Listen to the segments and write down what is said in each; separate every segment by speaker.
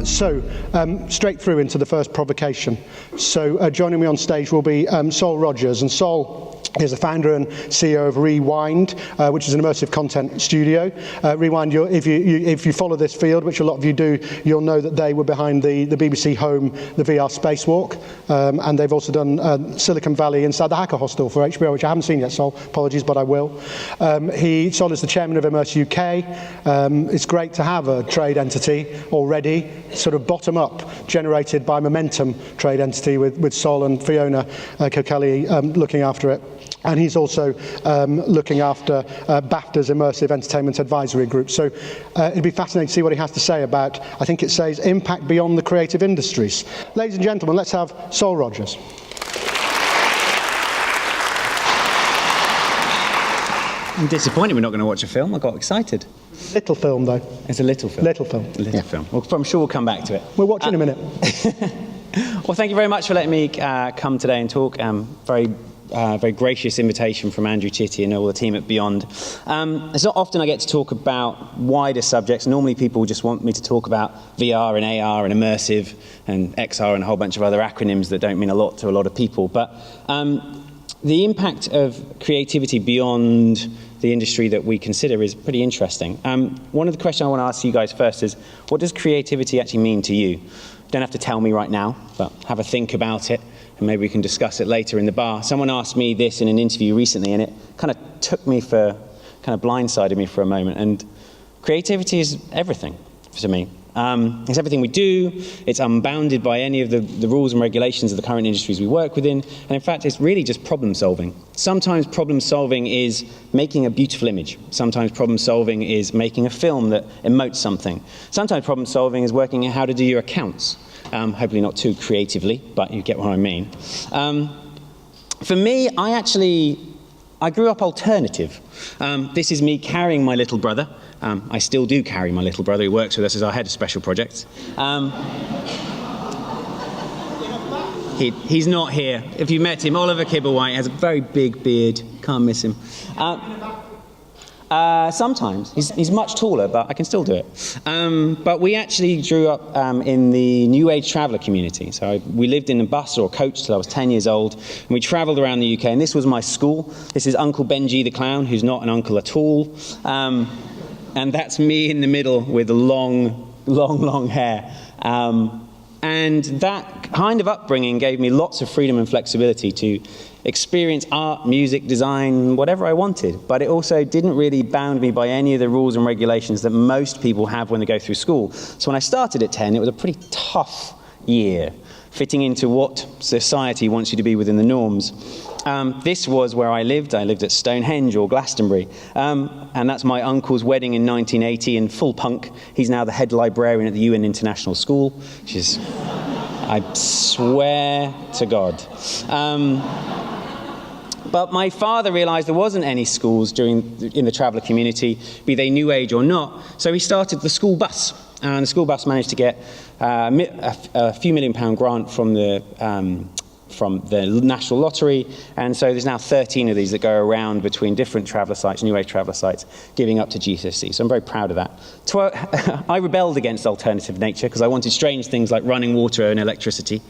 Speaker 1: Straight through into the first provocation. So joining me on stage will be Sol Rogers, and Sol is the founder and CEO of Rewind, which is an immersive content studio. Rewind, if you follow this field, which a lot of you do, you'll know that they were behind the BBC Home, the VR Spacewalk, and they've also done Silicon Valley inside the Hacker Hostel for HBO, which I haven't seen yet, Sol, apologies, but I will. Sol is the chairman of Immersive UK. It's great to have a trade entity already, sort of bottom-up, generated by Momentum trade entity with Sol and Fiona Kokeli looking after it. And he's also looking after BAFTA's Immersive Entertainment Advisory Group. So it'd be fascinating to see what he has to say about, I think it says, impact beyond the creative industries. Ladies and gentlemen, let's have Sol Rogers.
Speaker 2: I'm disappointed we're not going to watch a film. I got excited.
Speaker 1: Little film, though.
Speaker 2: It's a little film.
Speaker 1: Little film.
Speaker 2: Little film. Well, I'm sure we'll come back to it.
Speaker 1: We'll watch in a minute.
Speaker 2: Well, thank you very much for letting me come today and talk. Very gracious invitation from Andrew Chitty and all the team at Beyond. It's not often I get to talk about wider subjects. Normally people just want me to talk about VR and AR and immersive and XR and a whole bunch of other acronyms that don't mean a lot to a lot of people. But the impact of creativity beyond the industry that we consider is pretty interesting. One of the questions I want to ask you guys first is, what does creativity actually mean to you? You don't have to tell me right now, but have a think about it, and maybe we can discuss it later in the bar. Someone asked me this in an interview recently, and it kind of blindsided me for a moment. And creativity is everything to me. It's everything we do. It's unbounded by any of the rules and regulations of the current industries we work within. And in fact, it's really just problem solving. Sometimes problem solving is making a beautiful image. Sometimes problem solving is making a film that emotes something. Sometimes problem solving is working out how to do your accounts. Hopefully not too creatively, but you get what I mean. For me, I grew up alternative. This is me carrying my little brother. I still do carry my little brother who works with us as our head of special projects. He's not here. If you met him, Oliver Kibblewhite has a very big beard. Can't miss him. Sometimes. He's much taller, but I can still do it. But we actually grew up in the New Age traveller community. So we lived in a bus or a coach till I was 10 years old, and we travelled around the UK, and this was my school. This is Uncle Benji the clown, who's not an uncle at all. And that's me in the middle with long hair. And that kind of upbringing gave me lots of freedom and flexibility to experience art, music, design, whatever I wanted. But it also didn't really bound me by any of the rules and regulations that most people have when they go through school. So when I started at 10, it was a pretty tough year, fitting into what society wants you to be within the norms. This was where I lived. I lived at Stonehenge or Glastonbury. And that's my uncle's wedding in 1980 in full punk. He's now the head librarian at the UN International School, which is, I swear to God. But my father realised there wasn't any schools in the traveller community, be they New Age or not, so he started the school bus. And the school bus managed to get a few £1 million grant from the National Lottery, and so there's now 13 of these that go around between different traveller sites, New Age traveller sites, giving up to GCSE, so I'm very proud of that. I rebelled against alternative nature because I wanted strange things like running water and electricity.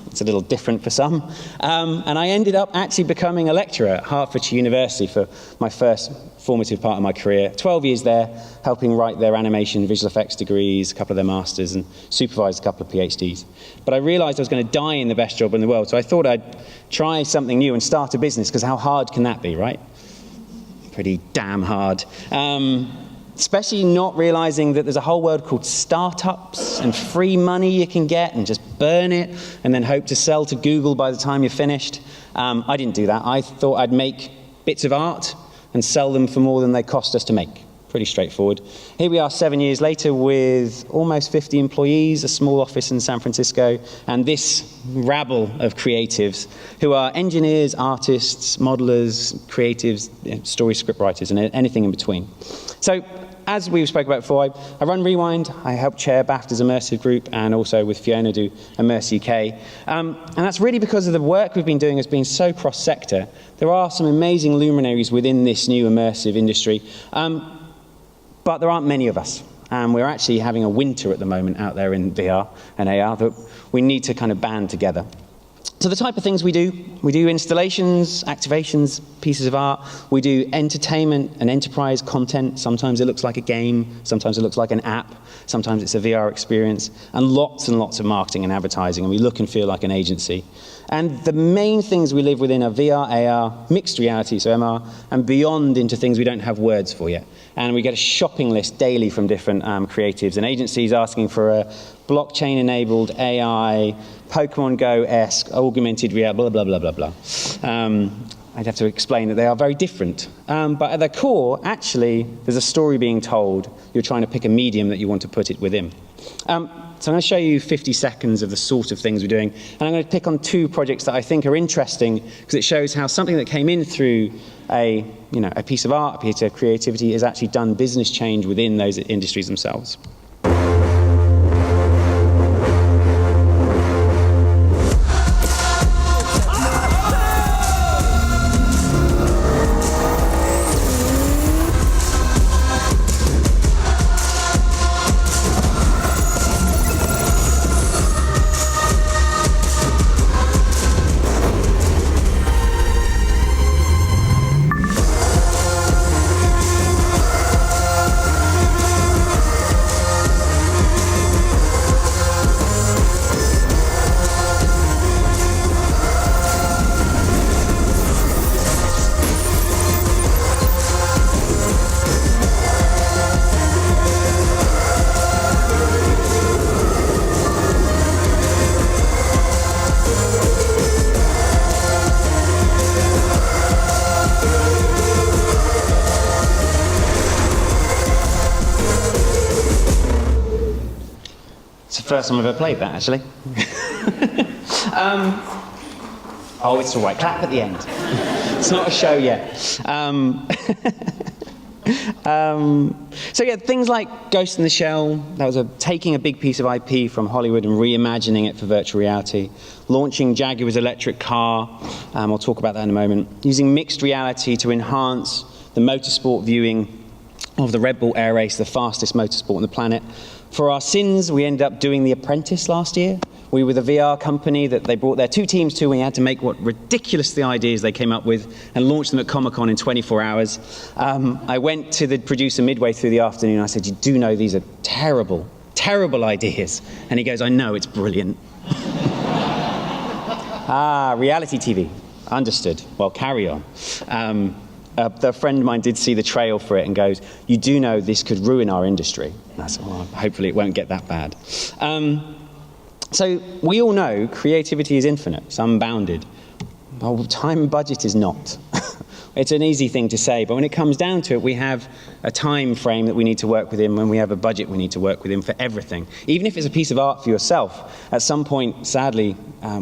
Speaker 2: It's a little different for some. And I ended up actually becoming a lecturer at Hertfordshire University for my first formative part of my career. 12 years there, helping write their animation, visual effects degrees, a couple of their masters, and supervised a couple of PhDs. But I realised I was going to die in the best job in the world, so I thought I'd try something new and start a business, because how hard can that be, right? Pretty damn hard. Especially not realizing that there's a whole world called startups and free money you can get and just burn it and then hope to sell to Google by the time you're finished. I didn't do that. I thought I'd make bits of art and sell them for more than they cost us to make. Pretty straightforward. Here we are 7 years later with almost 50 employees, a small office in San Francisco, and this rabble of creatives who are engineers, artists, modelers, creatives, story scriptwriters, and anything in between. So, as we spoke about before, I run Rewind, I help chair BAFTA's Immersive Group, and also with Fiona do Immersive UK. And that's really because of the work we've been doing has been so cross-sector. There are some amazing luminaries within this new immersive industry, but there aren't many of us. and we're actually having a winter at the moment out there in VR and AR that we need to kind of band together. So the type of things we do installations, activations, pieces of art. We do entertainment and enterprise content. Sometimes it looks like a game, sometimes it looks like an app, sometimes it's a VR experience, and lots of marketing and advertising, and we look and feel like an agency. And the main things we live within are VR, AR, mixed reality, so MR, and beyond into things we don't have words for yet. And we get a shopping list daily from different creatives and agencies asking for a blockchain-enabled AI, Pokemon Go-esque, augmented reality, blah, blah, blah, blah, blah. I'd have to explain that they are very different. But at their core, actually, there's a story being told. You're trying to pick a medium that you want to put it within. So I'm going to show you 50 seconds of the sort of things we're doing. And I'm going to pick on 2 projects that I think are interesting because it shows how something that came in through a piece of art, a piece of creativity, has actually done business change within those industries themselves. First time I've ever played that, actually. Oh, it's all right. Clap at the end. It's not a show yet. So yeah, things like Ghost in the Shell, that was taking a big piece of IP from Hollywood and reimagining it for virtual reality. Launching Jaguar's electric car, I'll talk about that in a moment. Using mixed reality to enhance the motorsport viewing of the Red Bull Air Race, the fastest motorsport on the planet. For our sins, we ended up doing The Apprentice last year. We were the VR company that they brought their 2 teams to, and we had to make what ridiculous the ideas they came up with and launch them at Comic-Con in 24 hours. I went to the producer midway through the afternoon. I said, "You do know these are terrible, terrible ideas." And he goes, "I know, it's brilliant." Reality TV. Understood. Well, carry on. A friend of mine did see the trail for it and goes, "You do know this could ruin our industry." And I said, "Well, hopefully it won't get that bad." So we all know creativity is infinite, it's unbounded. Well, time and budget is not. It's an easy thing to say, but when it comes down to it, we have a time frame that we need to work within, when we have a budget we need to work within for everything. Even if it's a piece of art for yourself, at some point, sadly,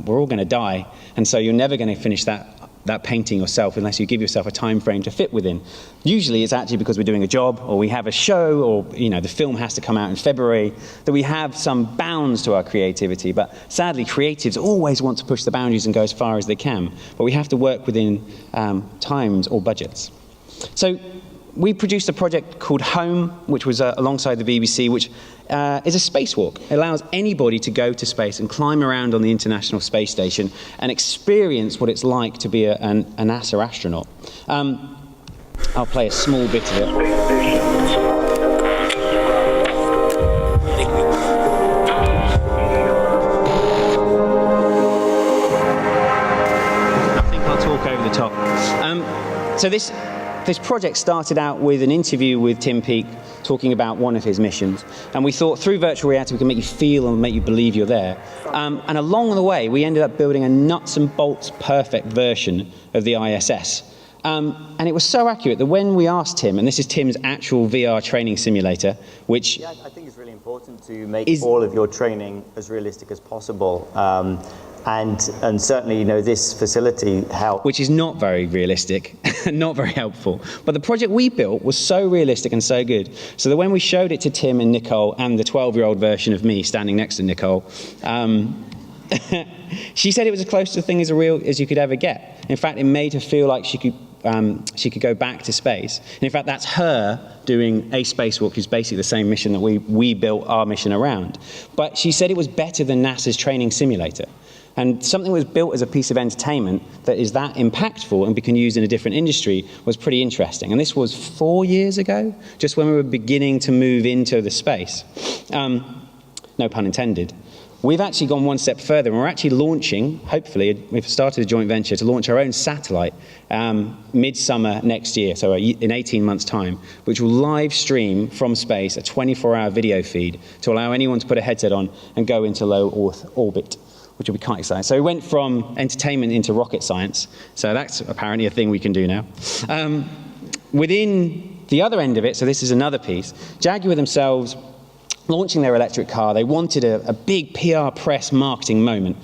Speaker 2: we're all going to die, and so you're never going to finish that painting yourself unless you give yourself a time frame to fit within. Usually it's actually because we're doing a job, or we have a show, or the film has to come out in February, that we have some bounds to our creativity. But sadly, creatives always want to push the boundaries and go as far as they can, but we have to work within times or budgets. So we produced a project called Home, which was alongside the BBC, which is a spacewalk. It allows anybody to go to space and climb around on the International Space Station and experience what it's like to be a NASA astronaut. I'll play a small bit of it. I think I'll talk over the top. So this project started out with an interview with Tim Peake talking about one of his missions, and we thought through virtual reality we can make you feel and make you believe you're there, and along the way we ended up building a nuts and bolts perfect version of the ISS, and it was so accurate that when we asked Tim, and this is Tim's actual VR training simulator, which
Speaker 3: I think it's really important to make all of your training as realistic as possible. And certainly, this facility helped.
Speaker 2: Which is not very realistic, not very helpful. But the project we built was so realistic and so good, so that when we showed it to Tim and Nicole, and the 12-year-old version of me standing next to Nicole, she said it was as close to the thing as real as you could ever get. In fact, it made her feel like she could she could go back to space. And in fact, that's her doing a spacewalk, which is basically the same mission that we built our mission around. But she said it was better than NASA's training simulator. And something that was built as a piece of entertainment that is that impactful and can use in a different industry was pretty interesting. And this was 4 years ago, just when we were beginning to move into the space. No pun intended. We've actually gone one step further, and we're actually launching, hopefully, we've started a joint venture to launch our own satellite mid-summer next year, so in 18 months' time, which will live stream from space a 24-hour video feed to allow anyone to put a headset on and go into low Earth orbit, which will be quite exciting. So we went from entertainment into rocket science, so that's apparently a thing we can do now. Within the other end of it, so this is another piece, Jaguar themselves, launching their electric car, they wanted a big PR press marketing moment.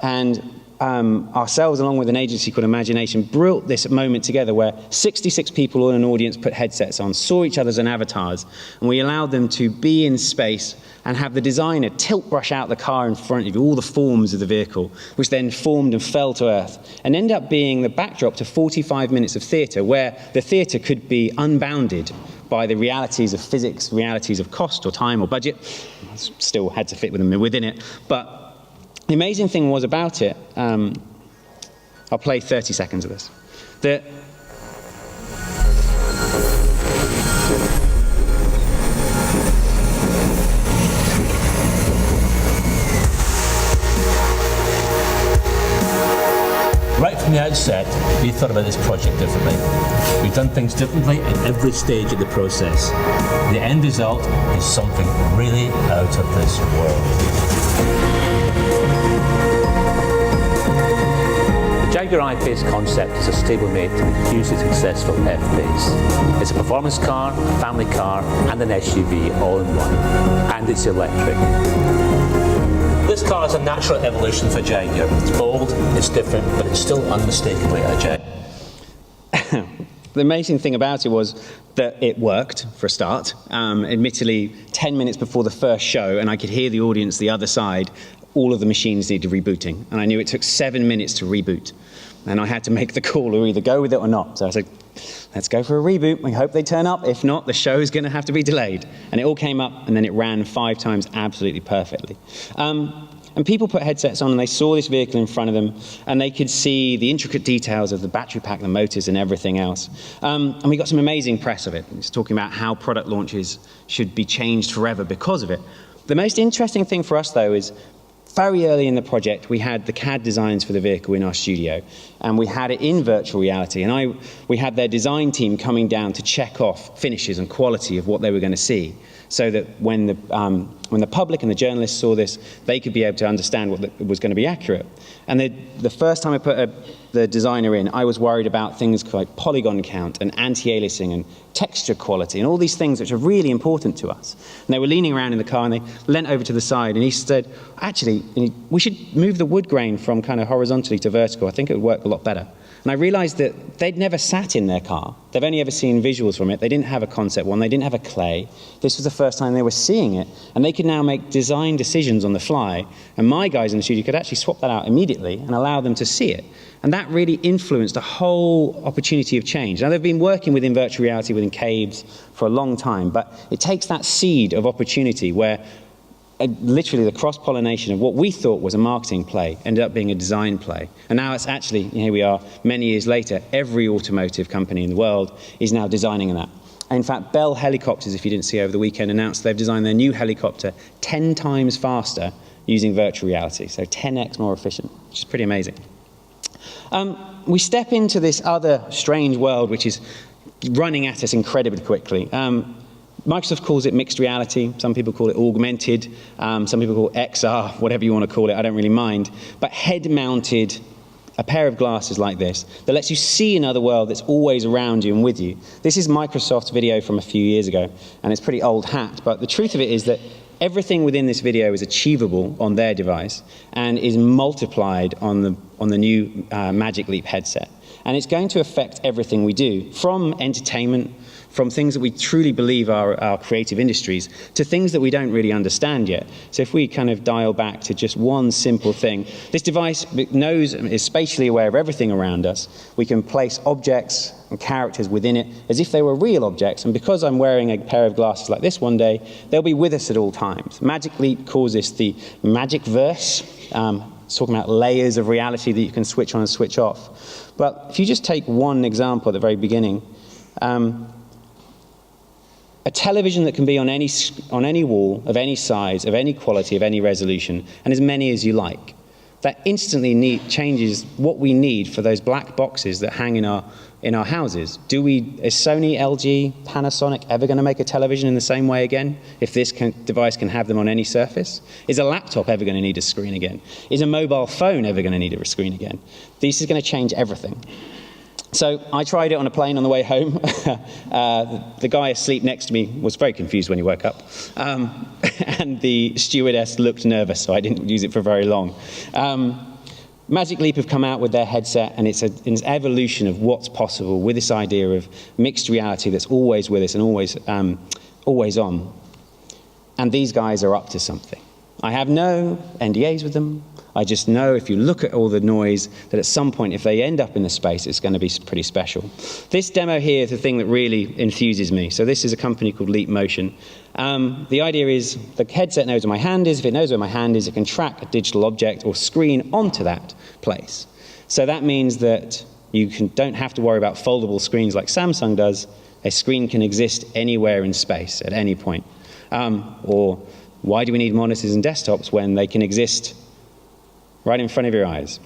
Speaker 2: And ourselves, along with an agency called Imagination, brought this moment together where 66 people in an audience put headsets on, saw each other as an avatars, and we allowed them to be in space and have the designer tilt brush out the car in front of you, all the forms of the vehicle, which then formed and fell to Earth, and end up being the backdrop to 45 minutes of theatre, where the theatre could be unbounded by the realities of physics, realities of cost or time or budget. Still had to fit within it. But the amazing thing was about it, I'll play 30 seconds of this.
Speaker 4: Right from the outset, we thought about this project differently. We've done things differently at every stage of the process. The end result is something really out of this world. The Jaguar I-Pace concept is a stablemate to the hugely successful F-Pace. It's a performance car, a family car, and an SUV all in one. And it's electric. This car is a natural evolution for Jaguar. It's bold, it's different, but it's still unmistakably a Jaguar.
Speaker 2: The amazing thing about it was that it worked, for a start. Admittedly, 10 minutes before the first show, and I could hear the audience the other side, all of the machines needed rebooting. And I knew it took 7 minutes to reboot. And I had to make the call to either go with it or not. So I said, let's go for a reboot. We hope they turn up. If not, the show's going to have to be delayed. And it all came up, and then it ran 5 times absolutely perfectly. And people put headsets on, and they saw this vehicle in front of them, and they could see the intricate details of the battery pack, the motors, and everything else. And we got some amazing press of it. It's talking about how product launches should be changed forever because of it. The most interesting thing for us, though, is very early in the project, we had the CAD designs for the vehicle in our studio, and we had it in virtual reality. And we had their design team coming down to check off finishes and quality of what they were going to see, so that when the public and the journalists saw this, they could be able to understand what was going to be accurate. And the first time I put the designer in, I was worried about things like polygon count and anti-aliasing and texture quality and all these things which are really important to us. And they were leaning around in the car, and they leant over to the side, and he said, actually, we should move the wood grain from kind of horizontally to vertical. I think it would work a lot better. And I realized that they'd never sat in their car. They've only ever seen visuals from it. They didn't have a concept one. They didn't have a clay. This was the first time they were seeing it. And they could now make design decisions on the fly. And my guys in the studio could actually swap that out immediately and allow them to see it. And that really influenced a whole opportunity of change. Now, they've been working within virtual reality, within caves for a long time. But it takes that seed of opportunity where literally the cross-pollination of what we thought was a marketing play ended up being a design play. And now it's actually, here we are, many years later, every automotive company in the world is now designing that. In fact, Bell Helicopters, if you didn't see over the weekend, announced they've designed their new helicopter 10 times faster using virtual reality, so 10x more efficient, which is pretty amazing. We step into this other strange world which is running at us incredibly quickly. Microsoft calls it mixed reality. Some people call it augmented. Some people call it XR, whatever you want to call it. I don't really mind. But head-mounted, a pair of glasses like this that lets you see another world that's always around you and with you. This is Microsoft's video from a few years ago, and it's pretty old hat. But the truth of it is that everything within this video is achievable on their device and is multiplied on the new Magic Leap headset. And it's going to affect everything we do, from entertainment from things that we truly believe are our creative industries to things that we don't really understand yet. So if we kind of dial back to just one simple thing, this device knows, is spatially aware of everything around us. We can place objects and characters within it as if they were real objects, and because I'm wearing a pair of glasses like this one day, they'll be with us at all times. Magic Leap calls this the magic verse. It's talking about layers of reality that you can switch on and switch off. But if you just take one example at the very beginning, a television that can be on any wall, of any size, of any quality, of any resolution, and as many as you like, that instantly changes what we need for those black boxes that hang in our houses. Is Sony, LG, Panasonic ever going to make a television in the same way again, if this device can have them on any surface? Is a laptop ever going to need a screen again? Is a mobile phone ever going to need a screen again? This is going to change everything. So I tried it on a plane on the way home. The guy asleep next to me was very confused when he woke up. And the stewardess looked nervous, so I didn't use it for very long. Magic Leap have come out with their headset, and it's an evolution of what's possible with this idea of mixed reality that's always with us and always on. And these guys are up to something. I have no NDAs with them. I just know if you look at all the noise that at some point, if they end up in the space, it's going to be pretty special. This demo here is the thing that really enthuses me. So this is a company called Leap Motion. The idea is the headset knows where my hand is. If it knows where my hand is, it can track a digital object or screen onto that place. So that means that you don't have to worry about foldable screens like Samsung does. A screen can exist anywhere in space at any point. Or why do we need monitors and desktops when they can exist right in front of your eyes?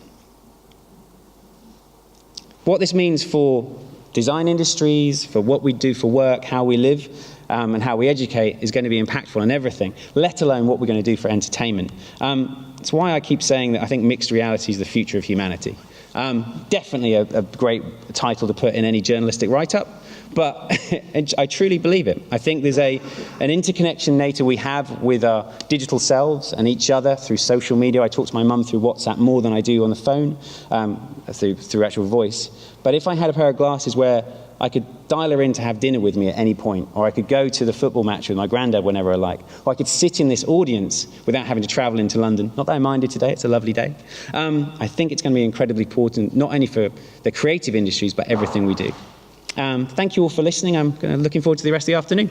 Speaker 2: What this means for design industries, for what we do for work, how we live, and how we educate is going to be impactful on everything, let alone what we're going to do for entertainment. It's why I keep saying that I think mixed reality is the future of humanity. Definitely a great title to put in any journalistic write-up, but I truly believe it. I think there's an interconnection nature we have with our digital selves and each other through social media. I talk to my mum through WhatsApp more than I do on the phone, through actual voice. But if I had a pair of glasses where I could dial her in to have dinner with me at any point, or I could go to the football match with my granddad whenever I like, or I could sit in this audience without having to travel into London. Not that I minded today, it's a lovely day. I think it's going to be incredibly important, not only for the creative industries, but everything we do. Thank you all for listening. I'm looking forward to the rest of the afternoon.